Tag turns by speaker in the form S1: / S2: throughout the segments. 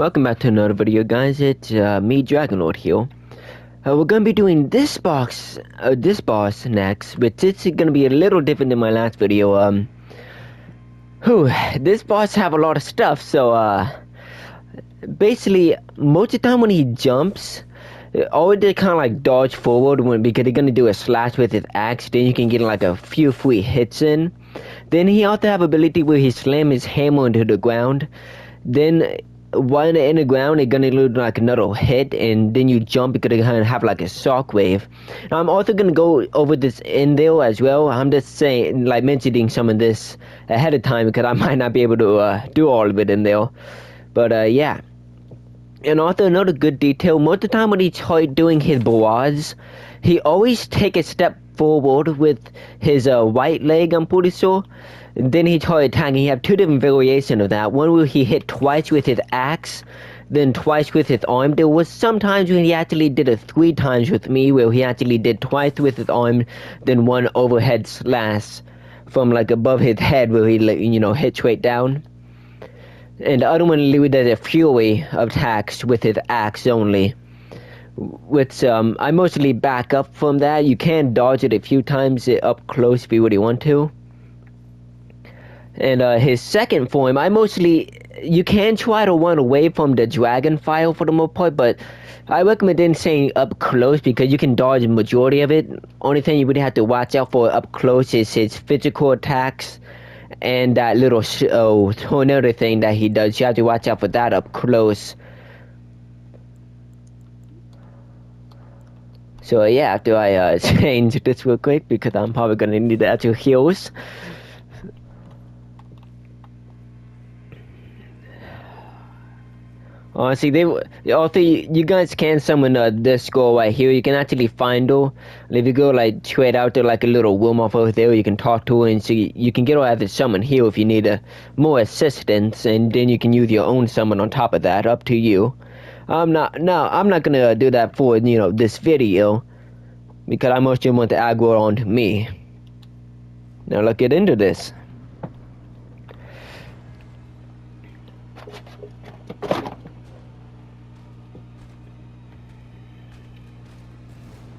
S1: Welcome back to another video, guys. It's me, Dragonlord here. We're gonna be doing this boss next, but it's gonna be a little different than my last video. This boss have a lot of stuff, so basically, most of the time when he jumps, all they kind of like dodge forward because they're gonna do a slash with his axe. Then you can get like a few free hits in. Then he also have ability where he slam his hammer into the ground. Then while they're in the ground, they're gonna do like another hit, and then you jump because they're gonna have like a shockwave. Now I'm also gonna go over this in there as well. I'm just saying, like mentioning some of this ahead of time because I might not be able to do all of it in there. But yeah. And also another good detail, most of the time when he's doing his barrage, he always take a step forward with his right leg, I'm pretty sure. And then he try attacking. He have two different variations of that. One where he hit twice with his axe, then twice with his arm. There was sometimes when he actually did it 3 times with me, where he actually did twice with his arm, then one overhead slash from like above his head where he hit straight down. And the other one literally does a fury attacks with his axe only. Which I mostly back up from that. You can dodge it a few times up close if you really want to. And his second form, you can try to run away from the dragon fire for the most part, but I recommend staying up close because you can dodge the majority of it. Only thing you really have to watch out for up close is his physical attacks. And that little tornado thing that he does, you have to watch out for that up close. So yeah, after I change this real quick because I'm probably gonna need the actual heals. See, you guys can summon this girl right here. You can actually find her. And if you go like straight out to like a little room off over there, you can talk to her and see. You can get her as a summon here if you need more assistance, and then you can use your own summon on top of that. Up to you. I'm not gonna do that for this video because I mostly want to aggro onto me. Now let's get into this.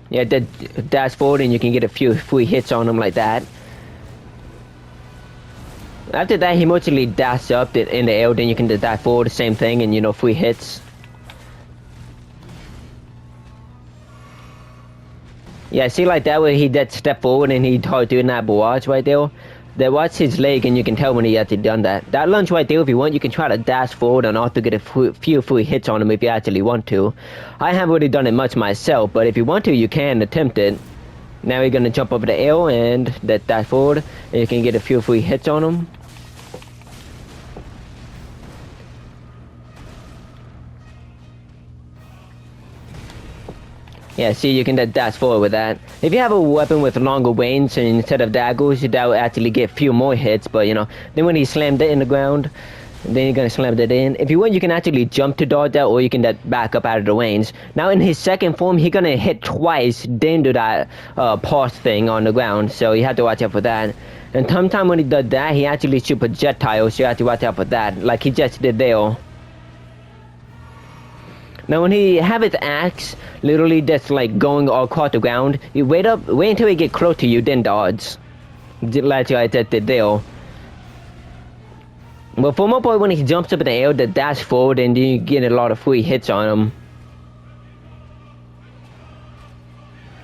S1: Yeah, dash forward and you can get a few free hits on him like that. After that, he mostly dash up in the air, then you can just dash forward, the same thing, and free hits. Yeah, see like that where he did step forward and he started doing that barrage right there? That watch his leg and you can tell when he actually done that. That lunge right there, if you want, you can try to dash forward and also get a few free hits on him if you actually want to. I haven't really done it much myself, but if you want to, you can attempt it. Now you're gonna jump over the air and that dash forward, and you can get a few free hits on him. Yeah, see, you can dash forward with that. If you have a weapon with longer range and instead of daggers, that will actually get a few more hits, but then when he slammed it in the ground, then you're gonna slam that in. If you want, you can actually jump to dodge that, or you can back up out of the range. Now in his second form, he's gonna hit twice, then do that pause thing on the ground, so you have to watch out for that. And sometimes when he does that, he actually shoots projectiles, so you have to watch out for that, like he just did there. Now when he have his axe, literally just like going all across the ground, you wait until he get close to you, then dodge. Like I just did there. But for my boy, when he jumps up in the air, the dash forward, and then you get a lot of free hits on him.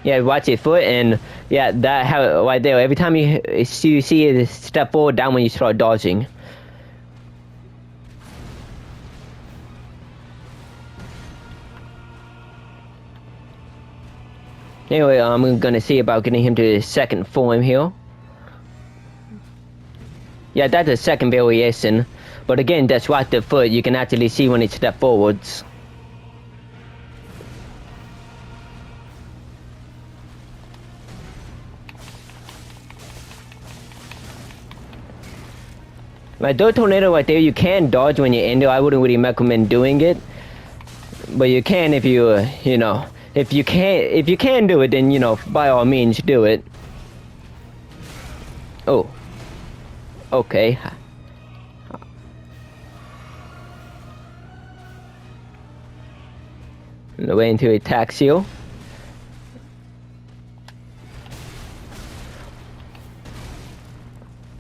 S1: Yeah, watch his foot, and yeah, that right there. Every time you see it step forward, down when you start dodging. Anyway, I'm gonna see about getting him to his second form here. Yeah, that's the second variation. But again, that's right the foot. You can actually see when it steps forwards. Like those tornado right there, you can dodge when you're in there. I wouldn't really recommend doing it. But you can if you, if you can do it, then, by all means, do it. Oh. Okay. Waiting to attack you.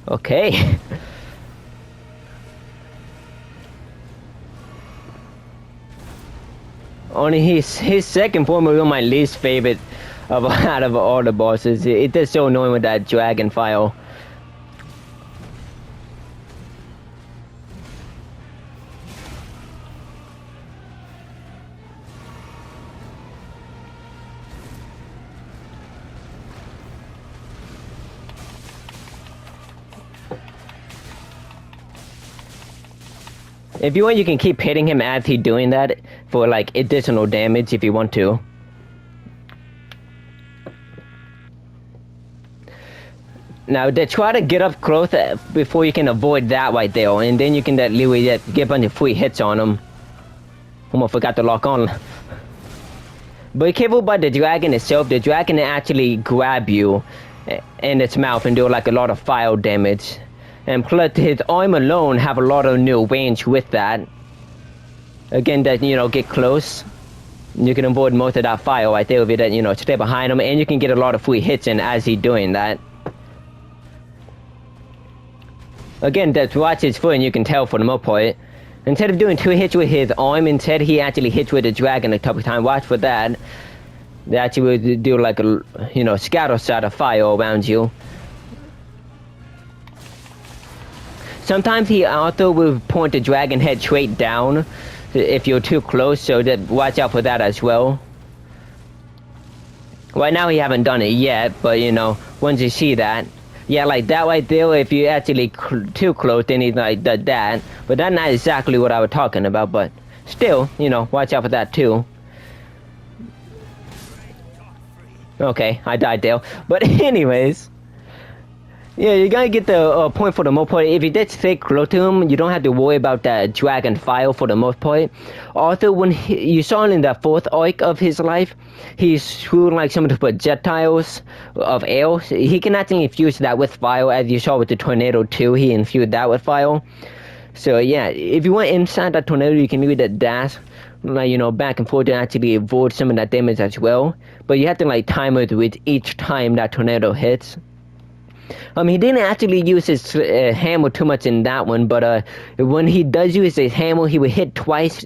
S1: Okay. Only his second form was my least favorite out of all the bosses. It is so annoying with that dragon file. If you want, you can keep hitting him as he's doing that for like additional damage if you want to. Now, they try to get up close before you can avoid that right there, and then you can literally get a bunch of free hits on him. Almost forgot to lock on. But be careful about the dragon itself. The dragon actually grab you in its mouth and do like a lot of fire damage. And plus, his arm alone have a lot of new range with that. Again, that, you know, get close. You can avoid most of that fire right there if you, you know, stay behind him. And you can get a lot of free hits in as he's doing that. Again, that's watch his foot and you can tell for the most part. Instead of doing 2 hits with his arm, instead he actually hits with the dragon a couple times. Watch for that. They actually will do like a, you know, scatter shot of fire around you. Sometimes he also will point the dragon head straight down if you're too close, so that watch out for that as well. Right now he haven't done it yet, but you know, once you see that. Yeah, like that right there, if you're actually too close, then he's like that. But that's not exactly what I was talking about, but still, you know, watch out for that too. Okay, I died there. But anyways. Yeah, you gotta get the point for the most part. If you did stay close to him, you don't have to worry about that dragon file for the most part. Also, when you saw in the 4th arc of his life, he threw like some of the projectiles of air. He can actually infuse that with fire, as you saw with the tornado too. He infused that with fire. So yeah, if you went inside that tornado, you can do that dash, like, you know, back and forth to actually avoid some of that damage as well. But you have to like time it with each time that tornado hits. He didn't actually use his hammer too much in that one, but when he does use his hammer, he will hit twice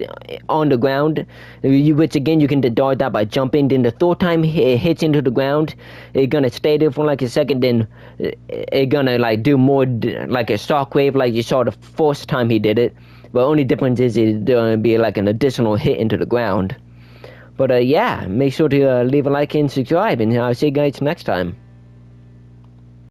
S1: on the ground, which again you can dodge that by jumping. Then the 3rd time it hits into the ground, it's gonna stay there for like a second, then it's gonna like do more like a shockwave like you saw the 1st time he did it. But only difference is it's gonna be like an additional hit into the ground. But yeah, make sure to leave a like and subscribe, and I'll see you guys next time.